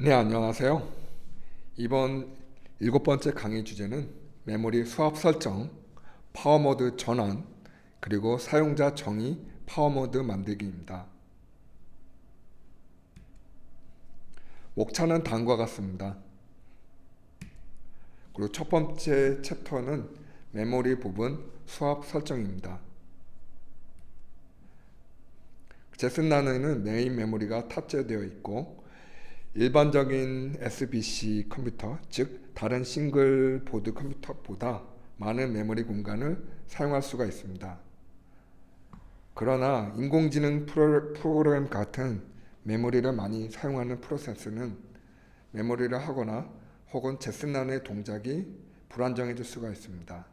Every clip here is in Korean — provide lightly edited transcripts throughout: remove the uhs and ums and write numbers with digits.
네, 안녕하세요. 이번 7번째 강의 주제는 메모리 수압 설정, 파워모드 전환, 그리고 사용자 정의 파워모드 만들기입니다. 목차는 다음과 같습니다. 그리고 첫 번째 챕터는 메모리 부분 수압 설정입니다. 제슨나노에는 메인 메모리가 탑재되어 있고 일반적인 SBC 컴퓨터, 즉 다른 싱글 보드 컴퓨터보다 많은 메모리 공간을 사용할 수가 있습니다. 그러나 인공지능 프로그램 같은 메모리를 많이 사용하는 프로세스는 메모리를 하거나 혹은 제슨나노의 동작이 불안정해질 수가 있습니다.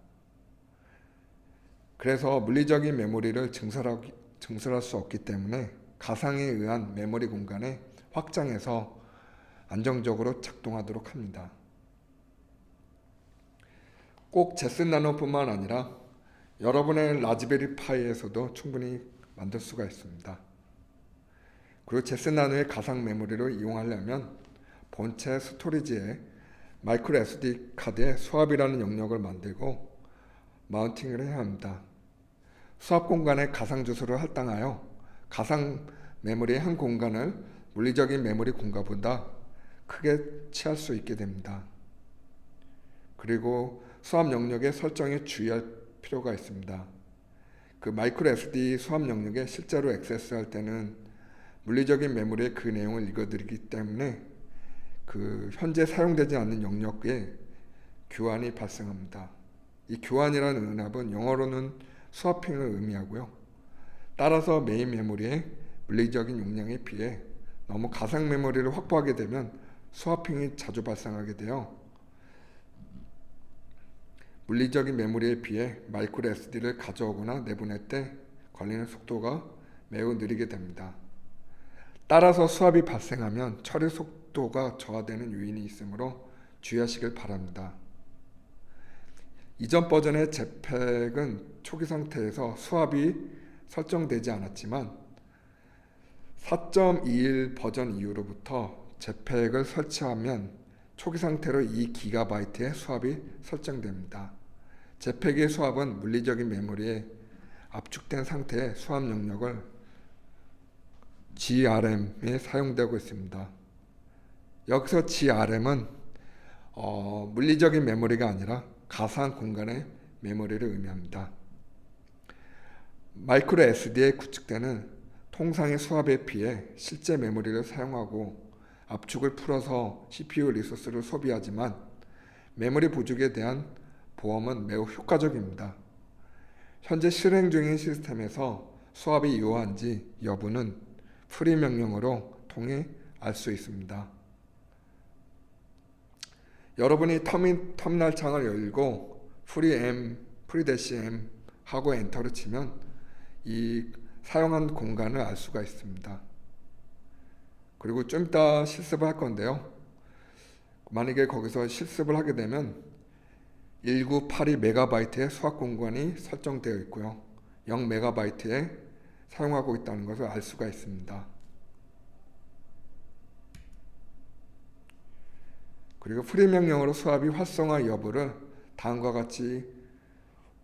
그래서 물리적인 메모리를 증설할 수 없기 때문에 가상에 의한 메모리 공간에 확장해서 안정적으로 작동하도록 합니다. 꼭 제슨나노뿐만 아니라 여러분의 라즈베리 파이에서도 충분히 만들 수가 있습니다. 그리고 제슨나노의 가상 메모리를 이용하려면 본체 스토리지에 마이크로 SD 카드의 수압이라는 영역을 만들고 마운팅을 해야 합니다. 수압 공간에 가상 주소를 할당하여 가상 메모리의 한 공간을 물리적인 메모리 공간보다 크게 취할 수 있게 됩니다. 그리고 수압 영역의 설정에 주의할 필요가 있습니다. 그 마이크로 SD 수압 영역에 실제로 액세스할 때는 물리적인 메모리의 그 내용을 읽어드리기 때문에 그 현재 사용되지 않는 영역에 교환이 발생합니다. 이 교환이라는 은합은 영어로는 스와핑을 의미하고요. 따라서 메인 메모리의 물리적인 용량에 비해 너무 가상 메모리를 확보하게 되면 스와핑이 자주 발생하게 되어 물리적인 메모리에 비해 마이크로 SD를 가져오거나 내보낼 때 걸리는 속도가 매우 느리게 됩니다. 따라서 수압이 발생하면 처리 속도가 저하되는 요인이 있으므로 주의하시길 바랍니다. 이전 버전의 JPEG은 초기 상태에서 수압이 설정되지 않았지만 4.21 버전 이후로부터 JPEG을 설치하면 초기 상태로 2GB의 수압이 설정됩니다. JPEG의 수압은 물리적인 메모리에 압축된 상태의 수압 영역을 GRM에 사용되고 있습니다. 여기서 GRM은 물리적인 메모리가 아니라 가상 공간의 메모리를 의미합니다. 마이크로 SD에 구축되는 통상의 수압에 비해 실제 메모리를 사용하고 압축을 풀어서 CPU 리소스를 소비하지만 메모리 부족에 대한 보험은 매우 효과적입니다. 현재 실행 중인 시스템에서 수압이 요한지 여부는 프리 명령어로 통해 알 수 있습니다. 여러분이 터미널 창을 열고 프리-M 하고 엔터를 치면 이 사용한 공간을 알 수가 있습니다. 그리고 좀 이따 실습을 할 건데요. 만약에 거기서 실습을 하게 되면 1982MB의 수압 공간이 설정되어 있고요. 0MB에 사용하고 있다는 것을 알 수가 있습니다. 그리고 프리 명령어로 수압이 활성화 여부를 다음과 같이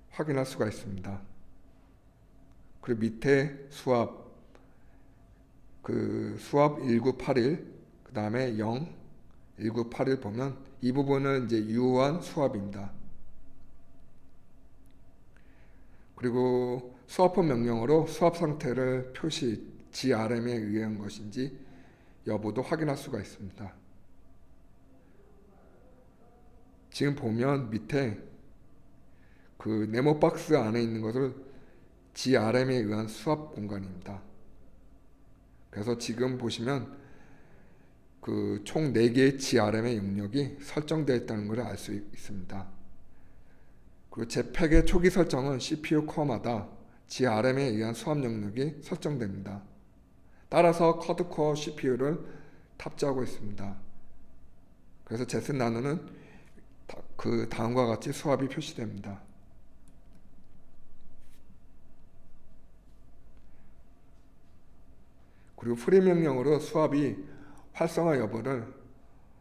확인할 수가 있습니다. 그리고 밑에 수압, 수압 1981, 그 다음에 0, 1981 보면 이 부분은 이제 유효한 수압입니다. 그리고 수압법 명령어로 수압 상태를 표시 GRM에 의한 것인지 여부도 확인할 수가 있습니다. 지금 보면 밑에 그 네모 박스 안에 있는 것을 GRM에 의한 수압 공간입니다. 그래서 지금 보시면 그 총 4개의 GRM의 영역이 설정되어 있다는 것을 알 수 있습니다. 그리고 JPEG의 초기 설정은 CPU 코어마다 GRM에 의한 수압 영역이 설정됩니다. 따라서 쿼드코어 CPU를 탑재하고 있습니다. 그래서 제슨나노는 그 다음과 같이 수압이 표시됩니다. 그리고 프리 명령으로 수압이 활성화 여부를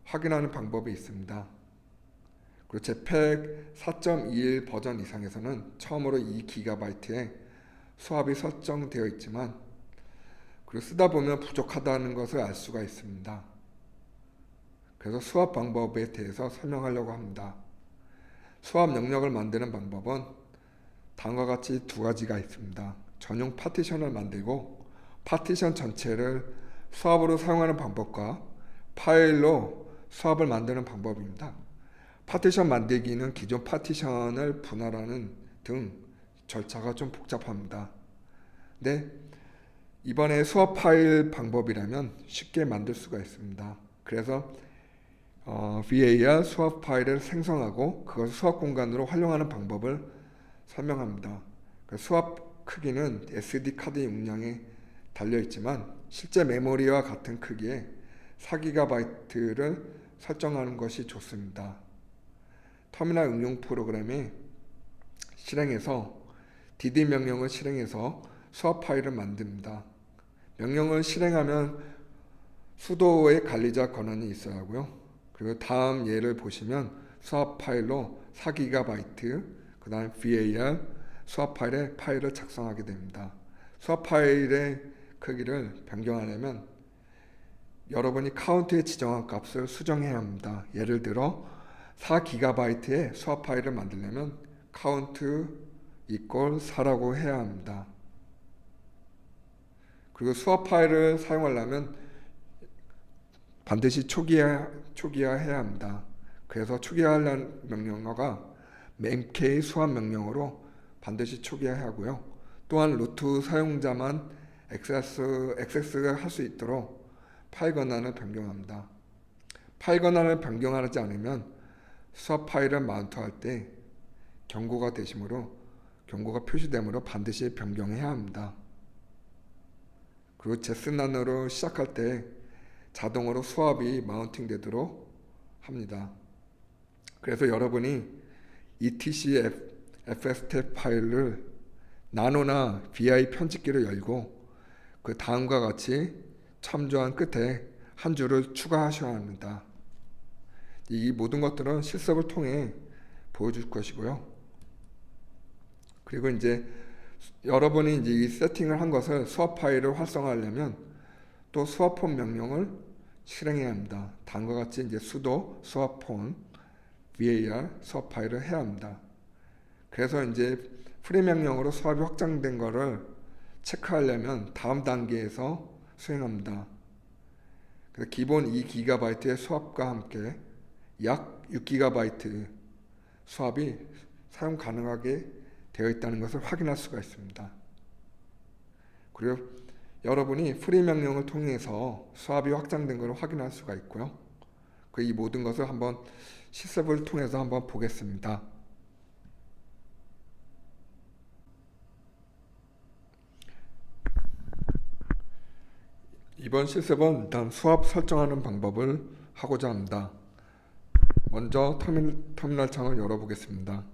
확인하는 방법이 있습니다. 그리고 제팩 4.21 버전 이상에서는 처음으로 2GB의 수압이 설정되어 있지만 그리고 쓰다 보면 부족하다는 것을 알 수가 있습니다. 그래서 수압 방법에 대해서 설명하려고 합니다. 수압 영역을 만드는 방법은 다음과 같이 두 가지가 있습니다. 전용 파티션을 만들고 파티션 전체를 수압으로 사용하는 방법과 파일로 수압을 만드는 방법입니다. 파티션 만들기는 기존 파티션을 분할하는 등 절차가 좀 복잡합니다. 네, 이번에 수압 파일 방법이라면 쉽게 만들 수가 있습니다. 그래서 VAR 수압 파일을 생성하고 그것을 수압 공간으로 활용하는 방법을 설명합니다. 수압 크기는 SD 카드 용량에 달려있지만 실제 메모리와 같은 크기의 4GB를 설정하는 것이 좋습니다. 터미널 응용 프로그램에 실행해서 DD 명령을 실행해서 수압 파일을 만듭니다. 명령을 실행하면 수도의 관리자 권한이 있어야 하고요. 그리고 다음 예를 보시면 수압 파일로 4GB 그 다음 VAR 수압 파일을 작성하게 됩니다. 수압 파일의 크기를 변경하려면 여러분이 카운트에 지정한 값을 수정해야 합니다. 예를 들어 4GB의 수압 파일을 만들려면 count equal 4라고 해야 합니다. 그리고 수압 파일을 사용하려면 반드시 초기화해야 합니다. 그래서 초기화하려는 명령어가 memk 수압 명령어로 반드시 초기화해야 하고요. 또한 루트 사용자만 액세스할 수 있도록 파일 권한을 변경합니다. 파일 권한을 변경하지 않으면 수압 파일을 마운트할 때 경고가 표시되므로 반드시 변경해야 합니다. 그리고 제스난으로 시작할 때 자동으로 수압이 마운팅 되도록 합니다. 그래서 여러분이 etc fstab 파일을 나노나 vi 편집기를 열고 그 다음과 같이 참조한 끝에 한 줄을 추가하셔야 합니다. 이 모든 것들은 실습을 통해 보여줄 것이고요. 그리고 이제 여러분이 이제 이 세팅을 한 것을 수압 파일을 활성화하려면 또 수압폰 명령을 실행해야 합니다. 다음과 같이 이제 sudo 수압폰 var 수압 파일을 해야 합니다. 그래서 이제 프리 명령으로 수압이 확장된 것을 체크하려면 다음 단계에서 수행합니다. 그래서 기본 2GB의 수압과 함께 약 6GB 수압이 사용 가능하게 되어 있다는 것을 확인할 수가 있습니다. 그리고 여러분이 프리 명령을 통해서 수압이 확장된 것을 확인할 수가 있고요. 이 모든 것을 한번 실습을 통해서 한번 보겠습니다. 이번 실습은 일단 수압 설정하는 방법을 하고자 합니다. 먼저 터미널 창을 열어보겠습니다.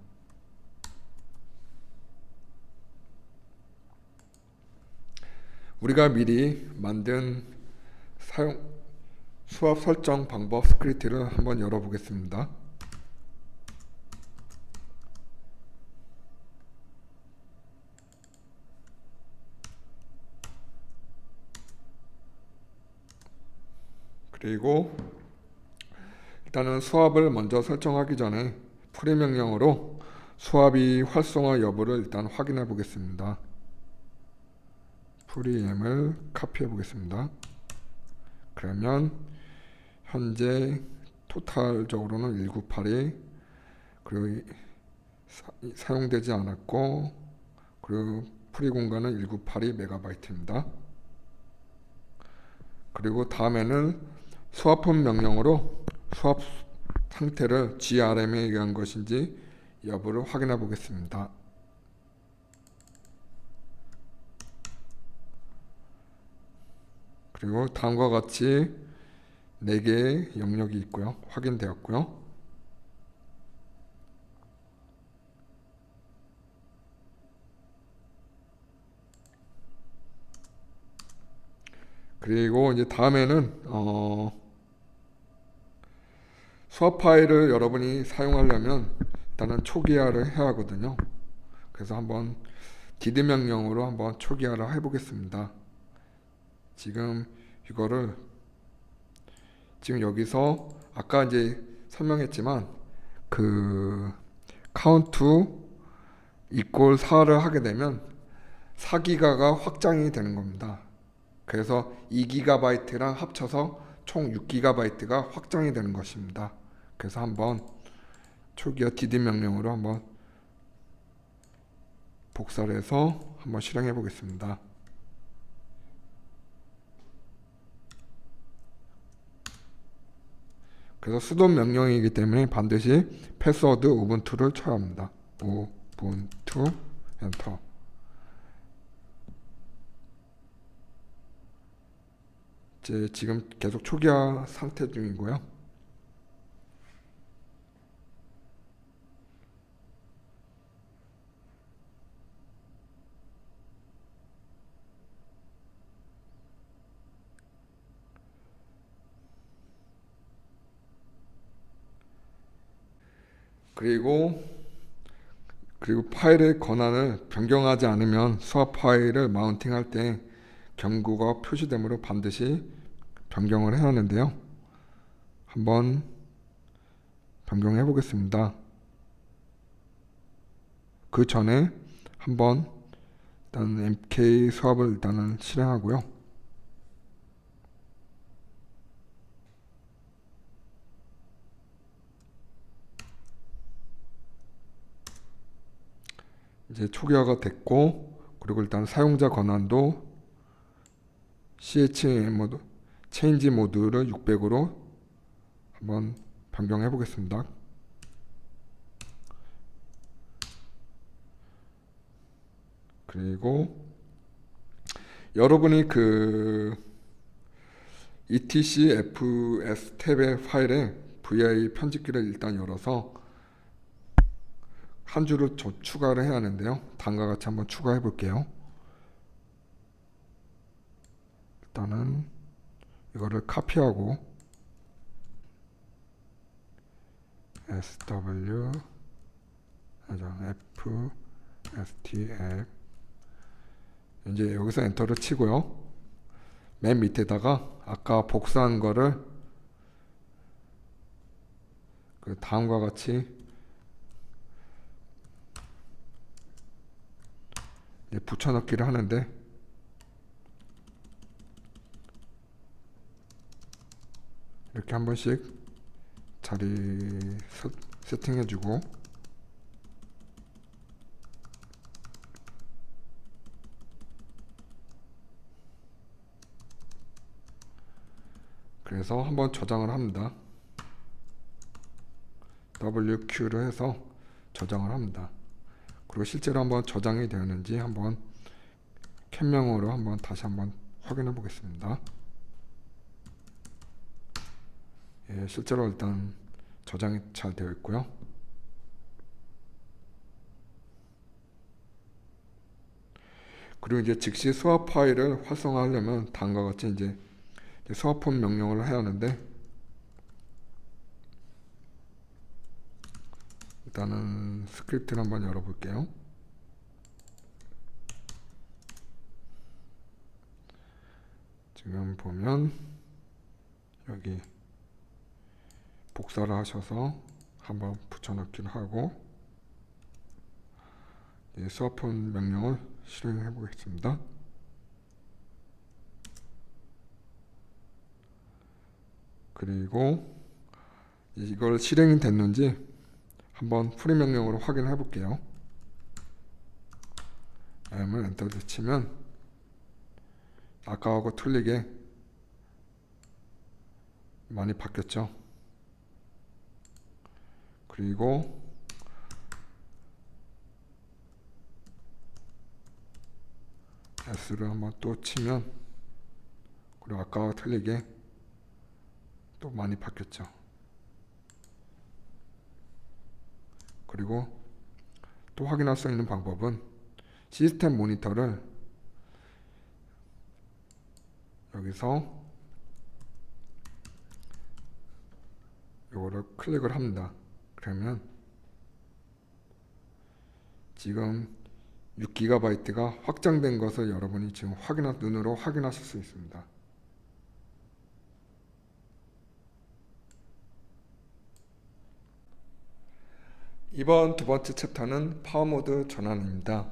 우리가 미리 만든 수압 설정 방법 스크립트를 한번 열어보겠습니다. 그리고 일단은 수압을 먼저 설정하기 전에 프리 명령어로 수압이 활성화 여부를 일단 확인해 보겠습니다. 프리엠을 카피해 보겠습니다. 그러면 현재 토탈적으로는 198이 그리고 사용되지 않았고 그리고 프리 공간은 198이 메가바이트입니다. 그리고 다음에는 수압폰 명령으로 수압 상태를 GRM에 의한 것인지 여부를 확인해 보겠습니다. 그리고 다음과 같이 4개의 영역이 있고요. 확인되었고요. 그리고 이제 다음에는 수압 파일을 여러분이 사용하려면 일단은 초기화를 해야 하거든요. 그래서 한번 디드 명령으로 한번 초기화를 해보겠습니다. 지금 이거를 지금 여기서 아까 이제 설명했지만 그 count equal 4를 하게 되면 4기가가 확장이 되는 겁니다. 그래서 2GB랑 합쳐서 총 6GB가 확장이 되는 것입니다. 그래서 한번 초기화 디드 명령으로 한번 복사를 해서 한번 실행해 보겠습니다. 그래서 수도 명령이기 때문에 반드시 패스워드 우분투를 쳐야 합니다. 우분투 엔터. 지금 계속 초기화 상태 중이고요. 그리고 파일의 권한을 변경하지 않으면 수압 파일을 마운팅할 때 경고가 표시되므로 반드시 변경을 해야 하는데요. 한번 변경해 보겠습니다. 그 전에 한번 일단 MK 수압을 일단은 실행하고요. 이제 초기화가 됐고, 그리고 일단 사용자 권한도 CH 모드, 체인지 모드를 600으로 한번 변경해 보겠습니다. 그리고 여러분이 그 etc fs 탭의 파일에 vi 편집기를 일단 열어서 한 줄을 추가를 해야 하는데요. 다음과 같이 한번 추가해 볼게요. 일단은 이거를 카피하고 sw f stf 이제 여기서 엔터를 치고요. 맨 밑에다가 아까 복사한 거를 그 다음과 같이 붙여넣기를 하는데, 이렇게 한 번씩 자리 세팅해주고, 그래서 한번 저장을 합니다. WQ를 해서 저장을 합니다. 그리고 실제로 한번 저장이 되었는지 한번 캔명으로 한번 다시 한번 확인해 보겠습니다. 예, 실제로 일단 저장이 잘 되어 있고요. 그리고 이제 즉시 수압 파일을 활성화하려면 다음과 같이 이제 수압폰 명령을 해야 하는데, 일단은 스크립트를 한번 열어볼게요. 지금 보면 여기 복사를 하셔서 한번 붙여넣기를 하고 수압폰 명령을 실행해 보겠습니다. 그리고 이걸 실행이 됐는지 한번 프리 명령으로 확인해 볼게요. M을 엔터를 치면 아까하고 틀리게 많이 바뀌었죠. 그리고 S를 한번 또 치면, 그리고 아까와 틀리게 또 많이 바뀌었죠. 그리고 또 확인할 수 있는 방법은 시스템 모니터를 여기서 요거를 클릭을 합니다. 그러면 지금 6GB가 확장된 것을 여러분이 지금 눈으로 확인하실 수 있습니다. 이번 두 번째 챕터는 파워모드 전환입니다.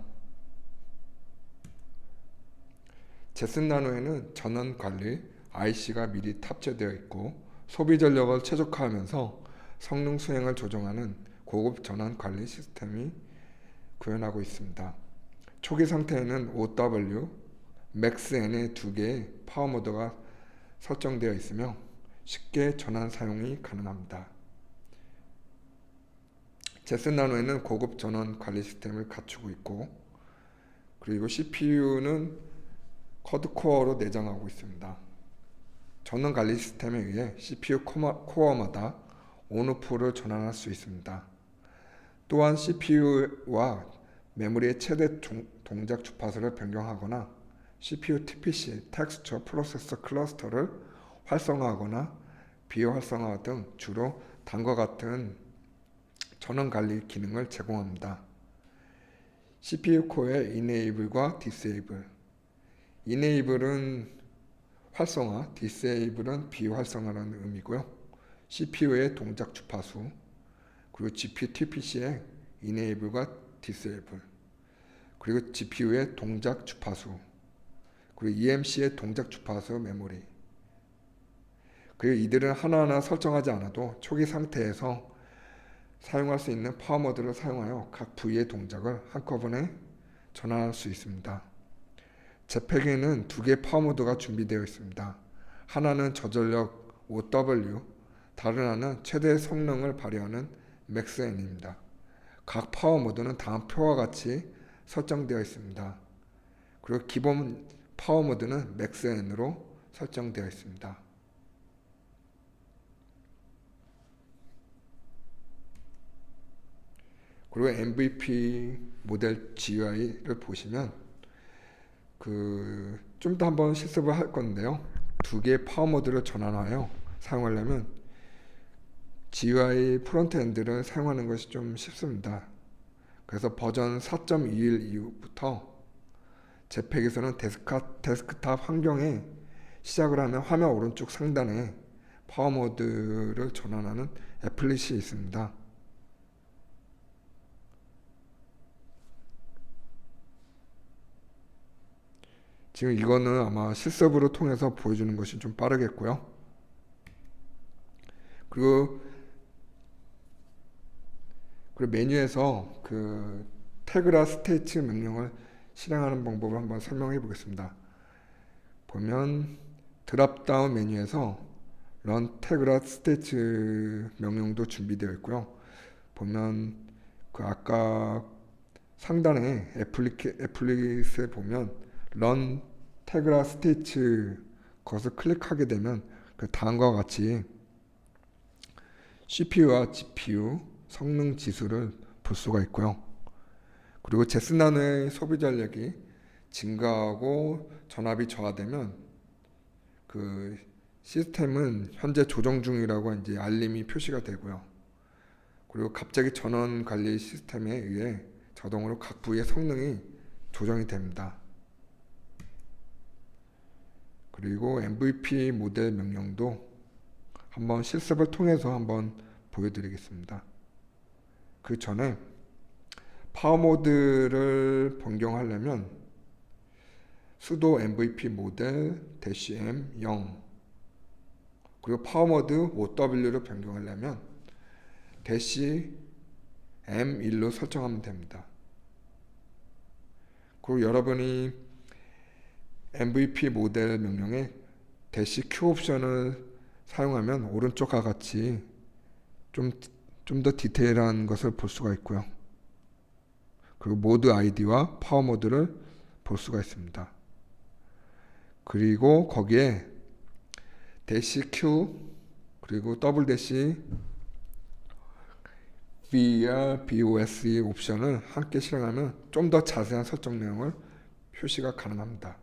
제슨 나노에는 전원 관리 IC가 미리 탑재되어 있고 소비 전력을 최적화하면서 성능 수행을 조정하는 고급 전원 관리 시스템이 구현하고 있습니다. 초기 상태에는 OW, MaxN의 두 개의 파워모드가 설정되어 있으며 쉽게 전환 사용이 가능합니다. 제슨 나노에는 고급 전원 관리 시스템을 갖추고 있고, 그리고 CPU는 쿼드코어로 내장하고 있습니다. 전원 관리 시스템에 의해 CPU 코어마다 온오프를 전환할 수 있습니다. 또한 CPU와 메모리의 최대 동작 주파수를 변경하거나 CPU TPC 텍스처 프로세서 클러스터를 활성화하거나 비활성화 등 주로 다음과 같은 전원 관리 기능을 제공합니다. CPU 코어의 Enable과 Disable. Enable은 활성화, Disable은 비활성화라는 의미고요. CPU의 동작 주파수, 그리고 GPU TPC의 Enable과 Disable, 그리고 GPU의 동작 주파수, 그리고 EMC의 동작 주파수 메모리. 그리고 이들은 하나하나 설정하지 않아도 초기 상태에서 사용할 수 있는 파워모드를 사용하여 각 부위의 동작을 한꺼번에 전환할 수 있습니다. 제팩에는 두 개의 파워모드가 준비되어 있습니다. 하나는 저전력 OW, 다른 하나는 최대 성능을 발휘하는 MaxN입니다. 각 파워모드는 다음 표와 같이 설정되어 있습니다. 그리고 기본 파워모드는 MaxN으로 설정되어 있습니다. 그리고 MVP 모델 GUI를 보시면 좀 더 한번 실습을 할 건데요. 두 개의 파워모드를 전환하여 사용하려면 GUI 프론트엔드를 사용하는 것이 좀 쉽습니다. 그래서 버전 4.21 이후부터 제팩에서는 데스크탑 환경에 시작을 하면 화면 오른쪽 상단에 파워모드를 전환하는 애플릿이 있습니다. 지금 이거는 아마 실습으로 통해서 보여주는 것이 좀 빠르겠고요. 그리고 메뉴에서 태그라 스테이츠 명령을 실행하는 방법을 한번 설명해 보겠습니다. 보면 드랍다운 메뉴에서 run 태그라 스테이츠 명령도 준비되어 있고요. 보면 아까 상단에 애플릿에 보면 run 태그라 스테이츠 것을 클릭하게 되면 다음과 같이 CPU와 GPU 성능 지수를 볼 수가 있고요. 그리고 제슨 나노의 소비 전력이 증가하고 전압이 저하되면 시스템은 현재 조정 중이라고 이제 알림이 표시가 되고요. 그리고 갑자기 전원 관리 시스템에 의해 자동으로 각 부위의 성능이 조정이 됩니다. 그리고 MVP 모델 명령도 한번 실습을 통해서 한번 보여드리겠습니다. 그 전에 파워모드를 변경하려면 sudo mvp 모델 -m 0 그리고 파워모드 OW를 변경하려면 -m1로 설정하면 됩니다. 그리고 여러분이 MVP 모델 명령에 -q 옵션을 사용하면 오른쪽과 같이 좀 더 디테일한 것을 볼 수가 있고요. 그리고 모드 아이디와 파워 모드를 볼 수가 있습니다. 그리고 거기에 -q 그리고 -VR, BOS 옵션을 함께 실행하면 좀 더 자세한 설정 내용을 표시가 가능합니다.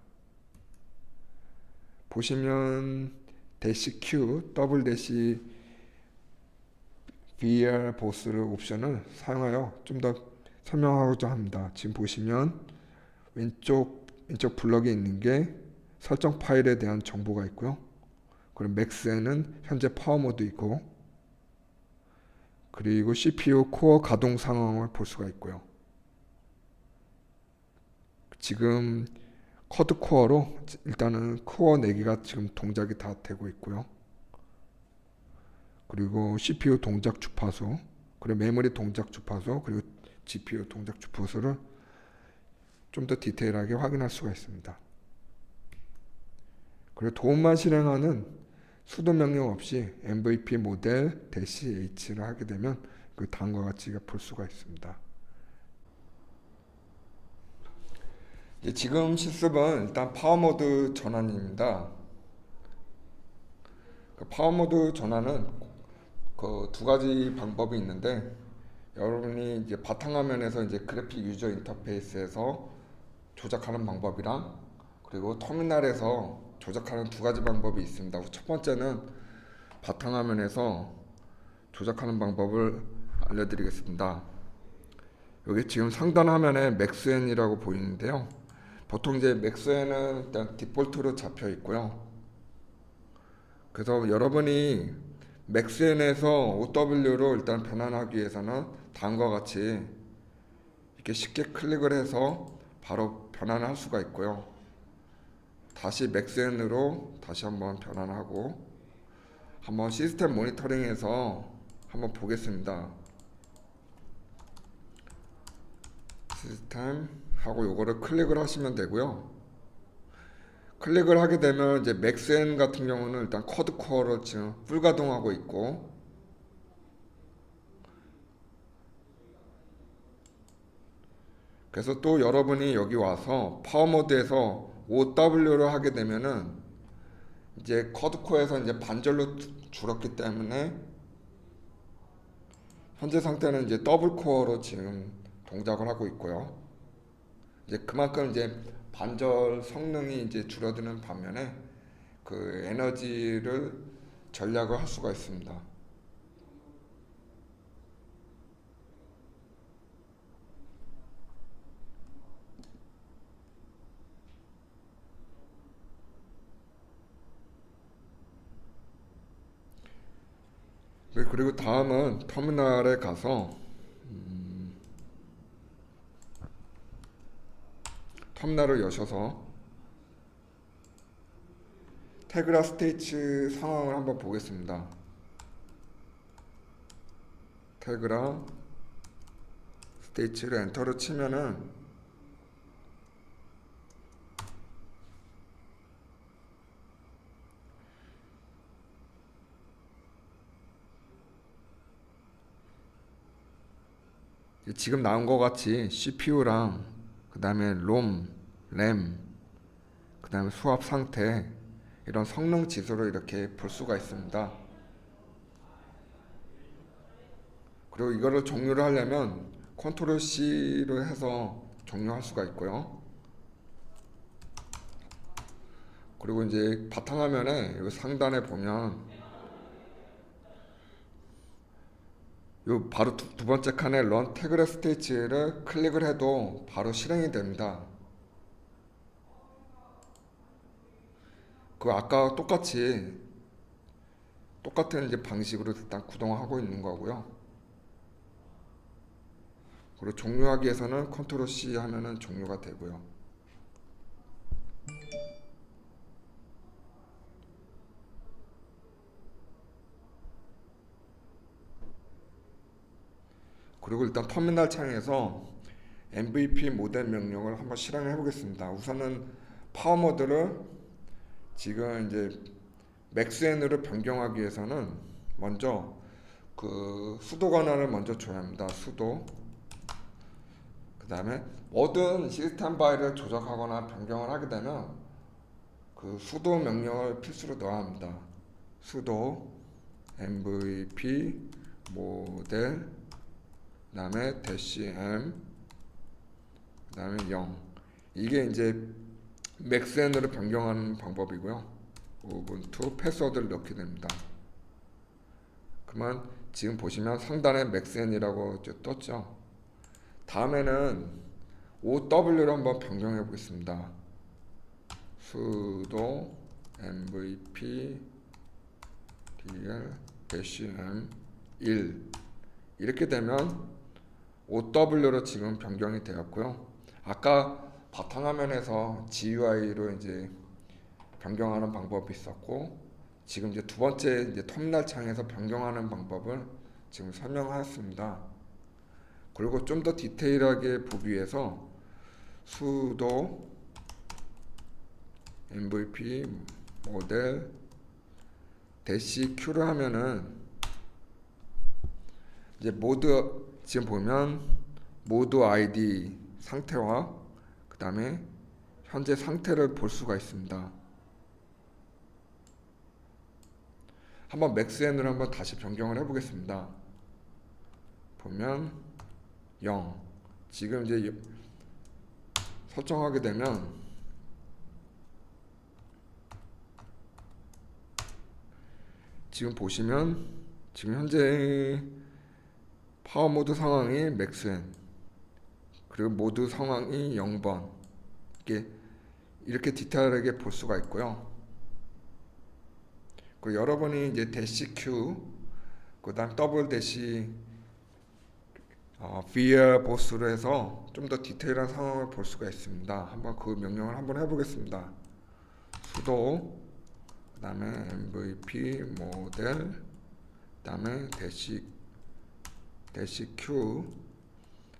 보시면 -q, VAR 보스를 옵션을 사용하여 좀 더 설명하고자 합니다. 지금 보시면 왼쪽 블럭에 있는 게 설정 파일에 대한 정보가 있고요. 그리고 맥스에는 현재 파워 모드 있고, 그리고 CPU 코어 가동 상황을 볼 수가 있고요. 지금 쿼드 코어로 일단은 코어 4개가 지금 동작이 다 되고 있고요. 그리고 CPU 동작 주파수, 그리고 메모리 동작 주파수, 그리고 GPU 동작 주파수를 좀 더 디테일하게 확인할 수가 있습니다. 그리고 도움만 실행하는 수도 명령 없이 MVP 모델 -h를 하게 되면 그 다음과 같이 볼 수가 있습니다. 지금 실습은 일단 파워 모드 전환입니다. 그 파워 모드 전환은 그 두 가지 방법이 있는데, 여러분이 이제 바탕화면에서 이제 그래픽 유저 인터페이스에서 조작하는 방법이랑, 그리고 터미널에서 조작하는 두 가지 방법이 있습니다. 첫 번째는 바탕화면에서 조작하는 방법을 알려드리겠습니다. 여기 지금 상단 화면에 맥스엔이라고 보이는데요. 보통 이제 맥스엔은 일단 디폴트로 잡혀 있고요. 그래서 여러분이 맥스엔에서 OW로 일단 변환하기 위해서는 다음과 같이 이렇게 쉽게 클릭을 해서 바로 변환을 할 수가 있고요. 다시 맥스엔으로 다시 한번 변환하고, 한번 시스템 모니터링에서 한번 보겠습니다. 시스템 하고 요거를 클릭을 하시면 되고요. 클릭을 하게 되면 이제 맥스엔 같은 경우는 일단 쿼드 코어로 지금 풀가동하고 있고, 그래서 또 여러분이 여기 와서 파워 모드에서 OW를 하게 되면은 이제 쿼드 코어에서 이제 반절로 줄었기 때문에 현재 상태는 이제 더블 코어로 지금 동작을 하고 있고요. 이제 그만큼 이제 반절 성능이 이제 줄어드는 반면에 그 에너지를 절약을 할 수가 있습니다. 그리고 다음은 터미널에 가서 터미널을 여셔서 테그라 스테이츠 상황을 한번 보겠습니다. 테그라 스테이츠를 엔터를 치면은 지금 나온 것 같이 CPU랑 그 다음에 롬, 램, 그 다음에 수압 상태, 이런 성능 지수를 이렇게 볼 수가 있습니다. 그리고 이거를 종료를 하려면 컨트롤 C를 해서 종료할 수가 있고요. 그리고 이제 바탕화면에 여기 상단에 보면 요 바로 두 번째 칸에 런 테그라 스테이츠를 클릭을 해도 바로 실행이 됩니다. 그 아까 똑같은 이제 방식으로 일단 구동하고 있는 거고요. 그리고 종료하기 위해서는 컨트롤 C 하면은 종료가 되고요. 그리고 일단 터미널 창에서 MVP 모델 명령을 한번 실행해 보겠습니다. 우선은 파워 모드를 지금 이제 맥스엔으로 변경하기 위해서는 먼저 그 수도 권한을 먼저 줘야 합니다. 수도. 그 다음에 모든 시스템 파일을 조작하거나 변경을 하게 되면 그 수도 명령을 필수로 넣어야 합니다. 수도 MVP 모델, 그 다음에 -m, 그 다음에 0. 이게 이제 맥스엔으로 변경하는 방법이고요. 우분투 패스워드를 넣게 됩니다. 그러면 지금 보시면 상단에 maxn이라고 떴죠. 다음에는 OW로 한번 변경해 보겠습니다. sudo mvp dl-m 1 이렇게 되면 OW로 지금 변경이 되었고요. 아까 바탕화면에서 GUI로 이제 변경하는 방법이 있었고, 지금 이제 두 번째 이제 터미널 창에서 변경하는 방법을 지금 설명하였습니다. 그리고 좀 더 디테일하게 보기 위해서 sudo mvp 모델 -q를 하면은 이제 모드, 지금 보면 모드 ID 상태와 그 다음에 현재 상태를 볼 수가 있습니다. 한번 maxn으로 한번 다시 변경을 해 보겠습니다. 보면 0. 지금 이제 설정하게 되면 지금 보시면 지금 현재 파워 모드 상황이 maxn, 그리고 모드 상황이 0번, 이렇게 디테일하게 볼 수가 있고요. 그리고 여러분이 이제 -q, 그 다음 더블 대시 via boss로 해서 좀 더 디테일한 상황을 볼 수가 있습니다. 한번 그 명령을 한번 해보겠습니다. sudo 그 다음에 mvp 모델 그 다음에 -q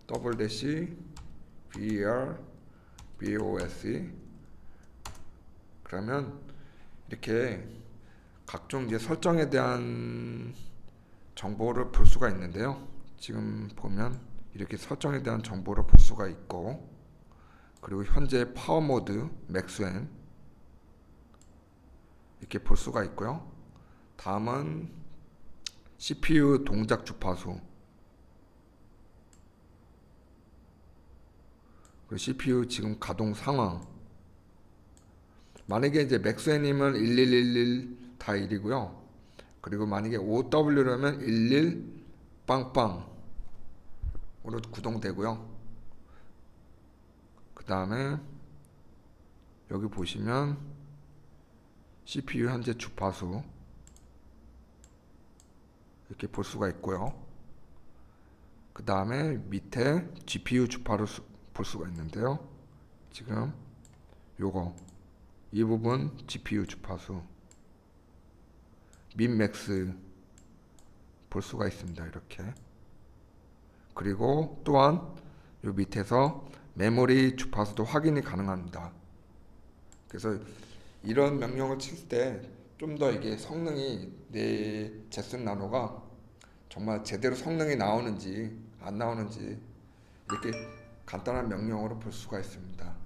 더블 대시 via boss. 그러면 이렇게 각종 이제 설정에 대한 정보를 볼 수가 있는데요. 지금 보면 이렇게 설정에 대한 정보를 볼 수가 있고, 그리고 현재 파워 모드 maxn 이렇게 볼 수가 있고요. 다음은 CPU 동작 주파수, 그리고 CPU 지금 가동 상황. 만약에 이제 maxn이면 1111 다 1이고요. 그리고 만약에 OW라면 11 빵빵으로 구동되고요. 그 다음에 여기 보시면 CPU 현재 주파수 이렇게 볼 수가 있고요. 그 다음에 밑에 GPU 주파를 볼 수가 있는데요. 지금 요거 이 부분 GPU 주파수 민맥스 볼 수가 있습니다. 이렇게. 그리고 또한 요 밑에서 메모리 주파수도 확인이 가능합니다. 그래서 이런 명령을 칠 때 좀 더 이게 성능이 내 제슨 나노가 정말 제대로 성능이 나오는지 안 나오는지 이렇게 간단한 명령으로 볼 수가 있습니다.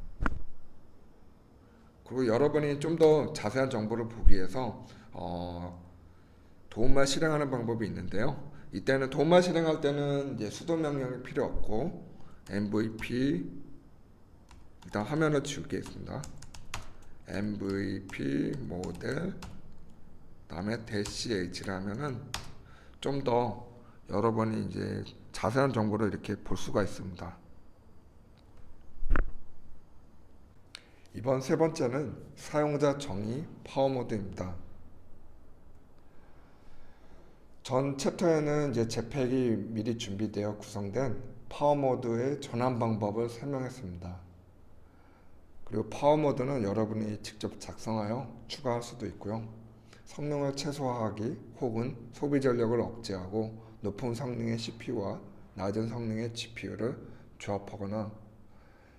그리고 여러분이 좀 더 자세한 정보를 보기 위해서 도움말 실행하는 방법이 있는데요. 이때는 도움말 실행할 때는 이제 수도 명령이 필요 없고 mvp 일단 화면을 지우겠습니다. mvp 모델 다음에 -h를 하면은 좀 더 여러분이 이제 자세한 정보를 이렇게 볼 수가 있습니다. 이번 세 번째는 사용자 정의 파워 모드입니다. 전 챕터에는 이제 JPEG이 미리 준비되어 구성된 파워 모드의 전환 방법을 설명했습니다. 그리고 파워 모드는 여러분이 직접 작성하여 추가할 수도 있고요. 성능을 최소화하기 혹은 소비 전력을 억제하고 높은 성능의 CPU와 낮은 성능의 GPU를 조합하거나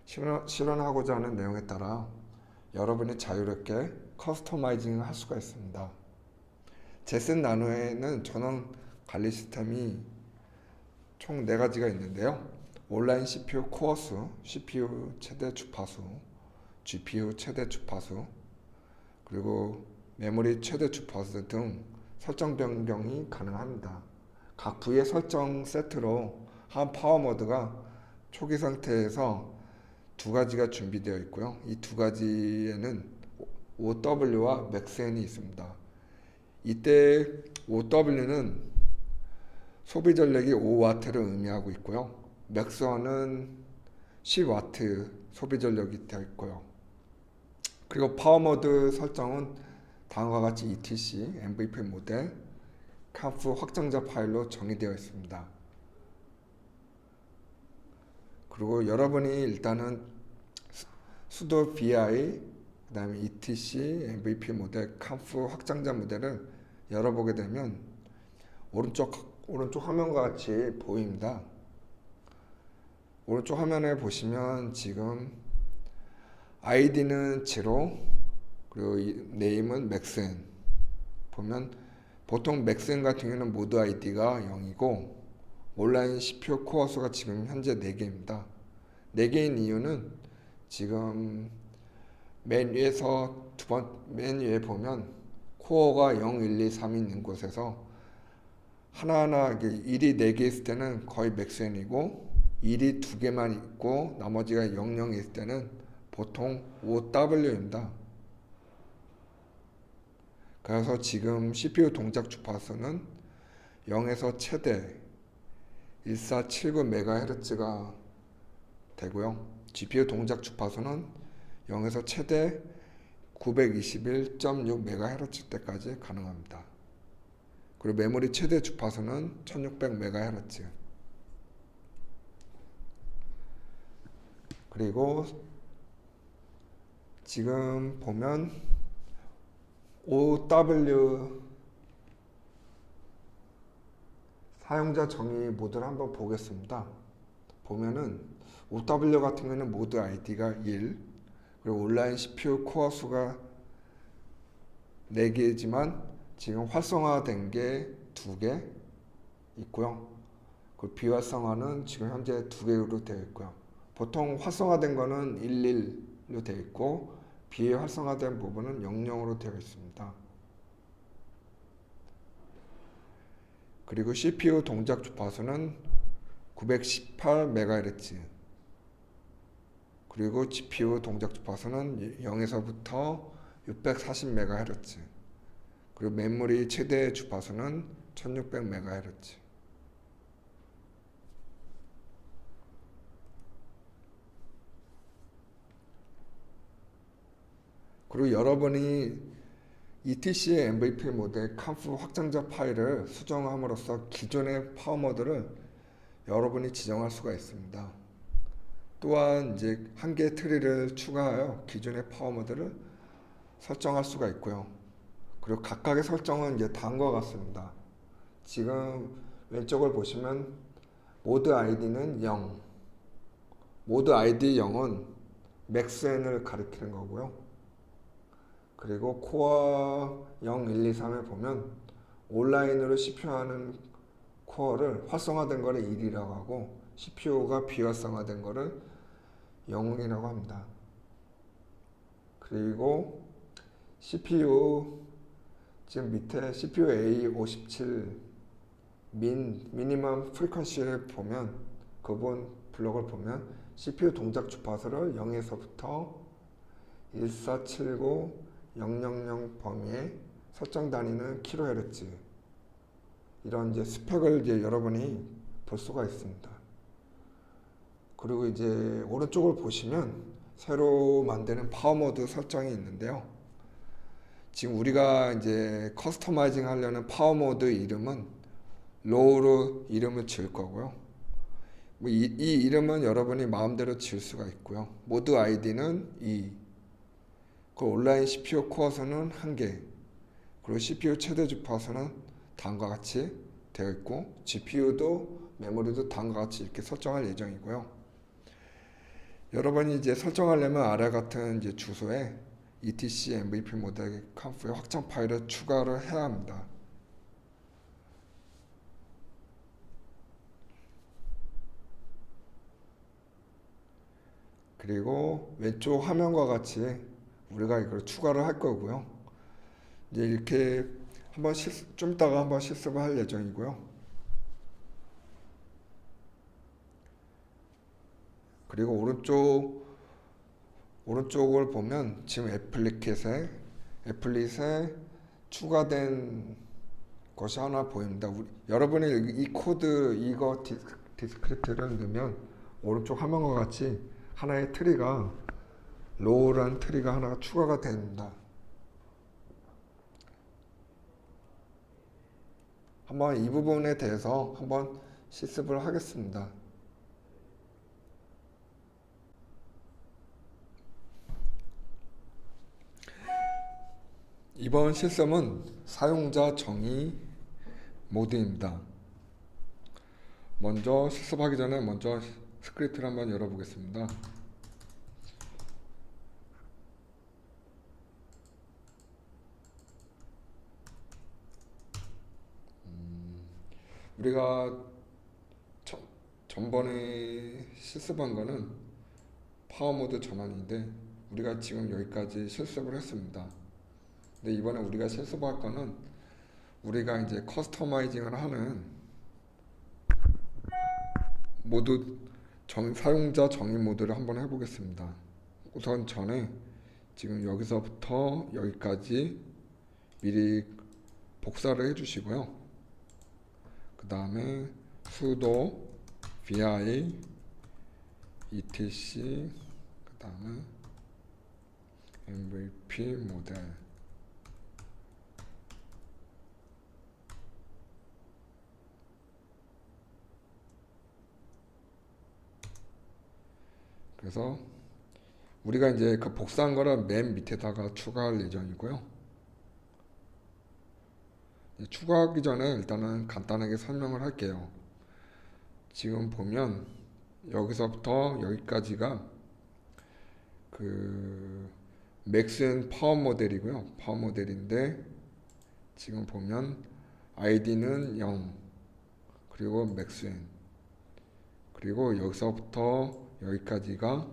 실현하고자 하는 내용에 따라 여러분이 자유롭게 커스터마이징을 할 수가 있습니다. 제슨 나노에는 전원 관리 시스템이 총 4가지가 있는데요. 온라인 CPU 코어 수, CPU 최대 주파수, GPU 최대 주파수, 그리고 메모리 최대 주파수 등 설정 변경이 가능합니다. 각 부의 설정 세트로 한 파워 모드가 초기 상태에서 2가지가 준비되어 있고요. 이 2가지에는 OW와 maxn이 있습니다. 이때 OW는 소비 전력이 5W를 의미하고 있고요. 맥스원은 10W 소비 전력이 되어 있고요. 그리고 파워 모드 설정은 다음과 같이 ETC, MVP 모델, CAF 확장자 파일로 정의되어 있습니다. 그리고 여러분이 일단은 sudo vi 그 다음에 etc, MVP 모델, CAF 확장자 모델을 열어보게 되면 오른쪽 화면과 같이 보입니다. 오른쪽 화면에 보시면 지금 ID는 0 그리고 네임은 maxn 보면 보통 maxn 같은 경우는 모드 ID가 0이고 온라인 CPU 코어 수가 지금 현재 4개입니다. 4개인 이유는 지금 맨 위에 보면 코어가 0, 1, 2, 3이 있는 곳에서 하나하나 일이 4개 있을 때는 거의 maxn이고 일이 2개만 있고 나머지가 00이 있을 때는 보통 OW입니다. 그래서 지금 CPU 동작 주파수는 0에서 최대 1479MHz가 되고요. GPU 동작 주파수는 0에서 최대 921.6MHz 때까지 가능합니다. 그리고 메모리 최대 주파수는 1600MHz. 그리고 지금 보면 OW 사용자 정의 모드를 한번 보겠습니다. 보면은 OW 같은 경우는 모드 ID가 1 그리고 온라인 CPU 코어 수가 4개지만 지금 활성화된 게 2개 있고요. 그 비활성화는 지금 현재 2개로 되어 있고요. 보통 활성화된 거는 11로 되어 있고 비활성화된 부분은 00으로 되어 있습니다. 그리고 CPU 동작 주파수는 918MHz 그리고 GPU 동작 주파수는 0에서부터 640MHz 그리고 메모리 최대 주파수는 1600MHz. 그리고 여러분이 ETC의 MVP 모델 CAF 확장자 파일을 수정함으로써 기존의 파워 모드를 여러분이 지정할 수가 있습니다. 또한 이제 한 개의 트리를 추가하여 기존의 파워 모드를 설정할 수가 있고요. 그리고 각각의 설정은 이제 다음과 같습니다. 지금 왼쪽을 보시면 모드 ID는 0. 모드 ID 0은 maxn을 가리키는 거고요. 그리고 코어 0, 1, 2, 3에 보면 온라인으로 CPU 하는 코어를 활성화된 거를 1이라고 하고 CPU가 비활성화된 거를 0이라고 합니다. 그리고 CPU 지금 밑에 CPU A57 미니멈 프리퀀시를 보면 그분 블록을 보면 CPU 동작 주파수를 0에서부터 1479 000 범위에 설정 단위는 kHz 이런 이제 스펙을 이제 여러분이 볼 수가 있습니다. 그리고 이제 오른쪽을 보시면 새로 만드는 파워 모드 설정이 있는데요. 지금 우리가 이제 커스터마이징 하려는 파워 모드 이름은 로우로 이름을 지을 거고요. 이 이름은 여러분이 마음대로 지을 수가 있고요. 모드 아이디는 2. 그 온라인 CPU 코어 수는 1개. 그리고 CPU 최대 주파수는 다음과 같이 되어 있고 GPU도 메모리도 다음과 같이 이렇게 설정할 예정이고요. 여러분이 이제 설정하려면 아래 같은 이제 주소에 ETC MVP 모델 CAF의 확장 파일을 추가를 해야 합니다. 그리고 왼쪽 화면과 같이 우리가 이걸 추가를 할 거고요. 이제 이렇게 한번 좀 이따가 한번 실습을 할 예정이고요. 그리고 오른쪽을 보면 지금 애플릿에 추가된 것이 하나 보입니다. 여러분이 이 코드 이거 디스크립트를 넣으면 오른쪽 화면과 같이 하나의 트리가 로우라는 트리가 하나가 추가가 됩니다. 한번 이 부분에 대해서 한번 실습을 하겠습니다. 이번 실습은 사용자 정의 모드입니다. 먼저 실습하기 전에 먼저 스크립트를 한번 열어보겠습니다. 우리가 전번에 실습한 거는 파워 모드 전환인데 우리가 지금 여기까지 실습을 했습니다. 근데 이번에 우리가 실습할 거는 우리가 이제 커스터마이징을 하는 모드 사용자 정의 모드를 한번 해보겠습니다. 우선 전에 지금 여기서부터 여기까지 미리 복사를 해주시고요. 그 다음에 sudo vi etc 그 다음에 mvp 모델 그래서 우리가 이제 그 복사한 거를 맨 밑에다가 추가할 예정이고요. 추가하기 전에 일단은 간단하게 설명을 할게요. 지금 보면 여기서부터 여기까지가 그 맥스앤 파워 모델이고요. 파워 모델인데 지금 보면 id는 0 그리고 맥스앤 그리고 여기서부터 여기까지가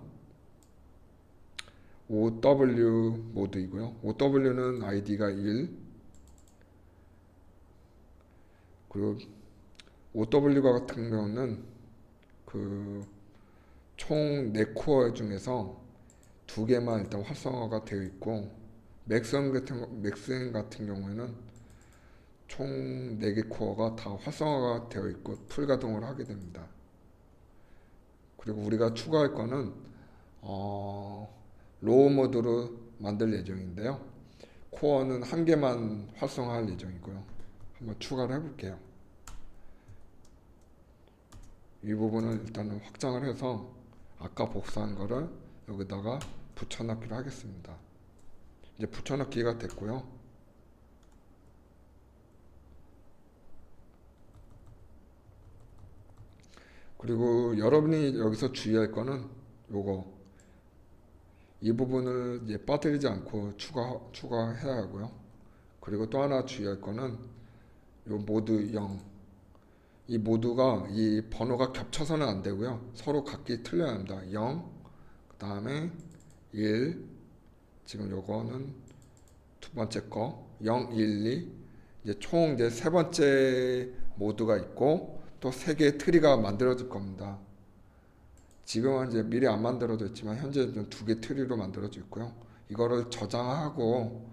OW 모드이고요. OW는 id가 1 그리고 OW가 같은 경우는 그 총 4코어 중에서 2개만 일단 활성화가 되어 있고 맥스앤 같은 경우에는 총 4개 코어가 다 활성화가 되어 있고 풀가동을 하게 됩니다. 그리고 우리가 추가할 거는 로우 모드로 만들 예정인데요. 코어는 1개만 활성화할 예정이고요. 한번 추가를 해볼게요. 이 부분을 일단은 확장을 해서 아까 복사한 거를 여기다가 붙여넣기를 하겠습니다. 이제 붙여넣기가 됐고요. 그리고 여러분이 여기서 주의할 거는 요거 이 부분을 이제 빠뜨리지 않고 추가해야 하고요. 그리고 또 하나 주의할 거는 요 모드 0 이 모두가 이 번호가 겹쳐서는 안 되고요. 서로 각기 틀려야 합니다. 0, 그 다음에 1, 지금 요거는 두 번째 거, 0, 1, 2, 이제 총 이제 세 번째 모드가 있고 또 세 개의 트리가 만들어질 겁니다. 지금은 이제 미리 안 만들어져 있지만 현재는 2개 트리로 만들어져 있고요. 이거를 저장하고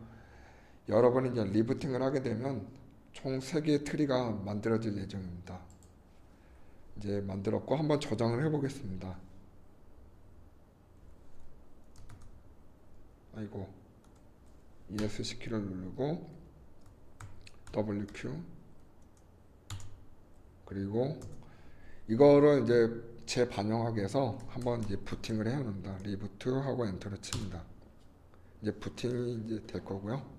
여러분이 이제 리부팅을 하게 되면 총 3개의 트리가 만들어질 예정입니다. 이제 만들었고 한번 저장을 해보겠습니다. 아이고 ESC 키를 누르고 WQ 그리고 이거를 이제 재반영하기 위해서 한번 이제 부팅을 해야 합니다. 리부트 하고 엔터를 칩니다. 이제 부팅이 이제 될 거고요.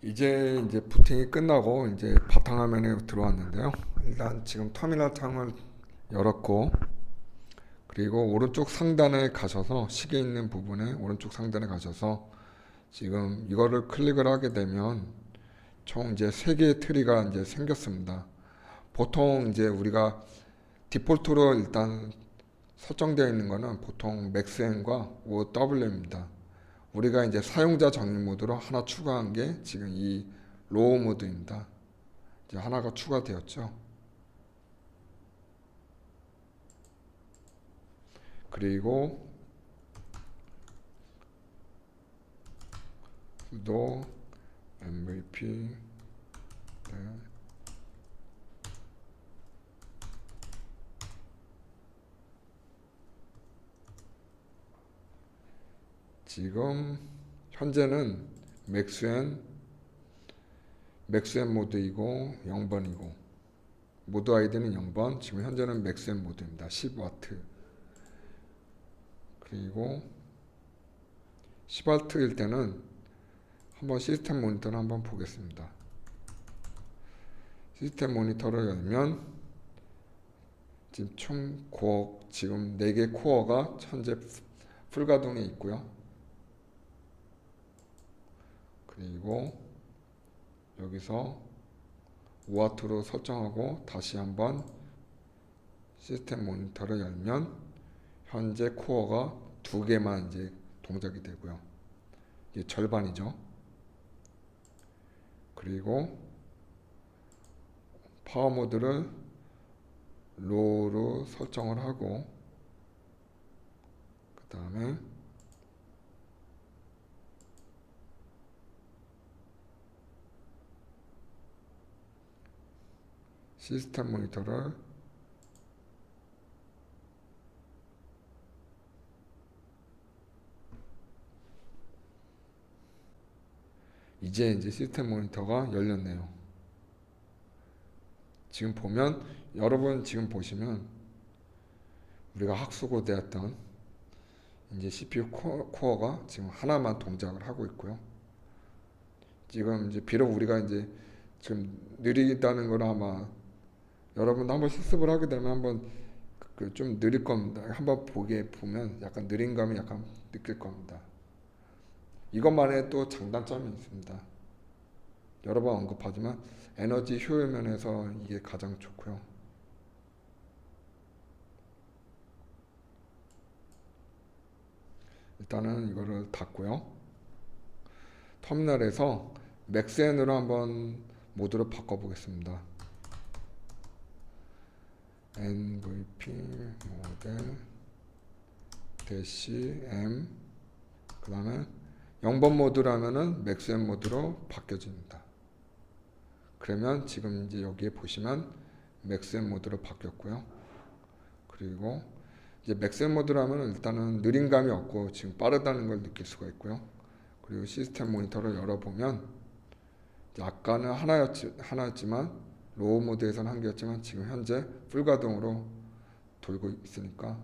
이제 부팅이 끝나고 이제 바탕화면에 들어왔는데요. 일단 지금 터미널 창을 열었고 그리고 오른쪽 상단에 가셔서 시계 있는 부분에 오른쪽 상단에 가셔서 지금 이거를 클릭을 하게 되면 총 이제 3개의 트리가 이제 생겼습니다. 보통 이제 우리가 디폴트로 일단 설정되어 있는 거는 보통 맥스앤과 OW입니다. 우리가 이제 사용자 정의 모드로 하나 추가한 게 지금 이 로우 모드입니다. 이제 하나가 추가되었죠. 그리고 수도 MVP 네. 지금 현재는 맥스앤 모드이고 0번이고 모드 아이디는 0번. 지금 현재는 맥스앤 모드입니다. 10W. 그리고 10W일 때는 한번 시스템 모니터를 한번 보겠습니다. 시스템 모니터를 열면 지금 총 코어, 지금 4개 코어가 현재 풀가동에 있고요. 그리고 여기서 5W로 설정하고 다시 한번 시스템 모니터를 열면 현재 코어가 2개만 이제 동작이 되고요. 이게 절반이죠. 그리고 파워 모드를 로우로 설정을 하고 그 다음에 시스템 모니터를 이제 시스템 모니터가 열렸네요. 지금 보면 여러분 지금 보시면 우리가 학수고대했던 이제 CPU 코어가 지금 하나만 동작을 하고 있고요. 지금 이제 비록 우리가 이제 지금 느리다는 걸 아마 여러분 한번 실습을 하게 되면 한번 좀 느릴 겁니다. 한번 보면 약간 느린 감이 약간 느낄 겁니다. 이것만의 또 장단점이 있습니다. 여러 번 언급하지만 에너지 효율 면에서 이게 가장 좋고요. 일단은 이거를 닫고요. 터미널에서 맥스엔으로 한번 모드로 바꿔보겠습니다. MVP 모드 -M 그 다음에 0번 모드라면은 맥스엔 모드로 바뀌어집니다. 그러면 지금 이제 여기에 보시면 맥스엔 모드로 바뀌었고요. 그리고 이제 맥스엔 모드라면 일단은 느린 감이 없고 지금 빠르다는 걸 느낄 수가 있고요. 그리고 시스템 모니터를 열어보면 아까는 하나였지만 로우 모드에서는 한 개였지만 지금 현재 풀가동으로 돌고 있으니까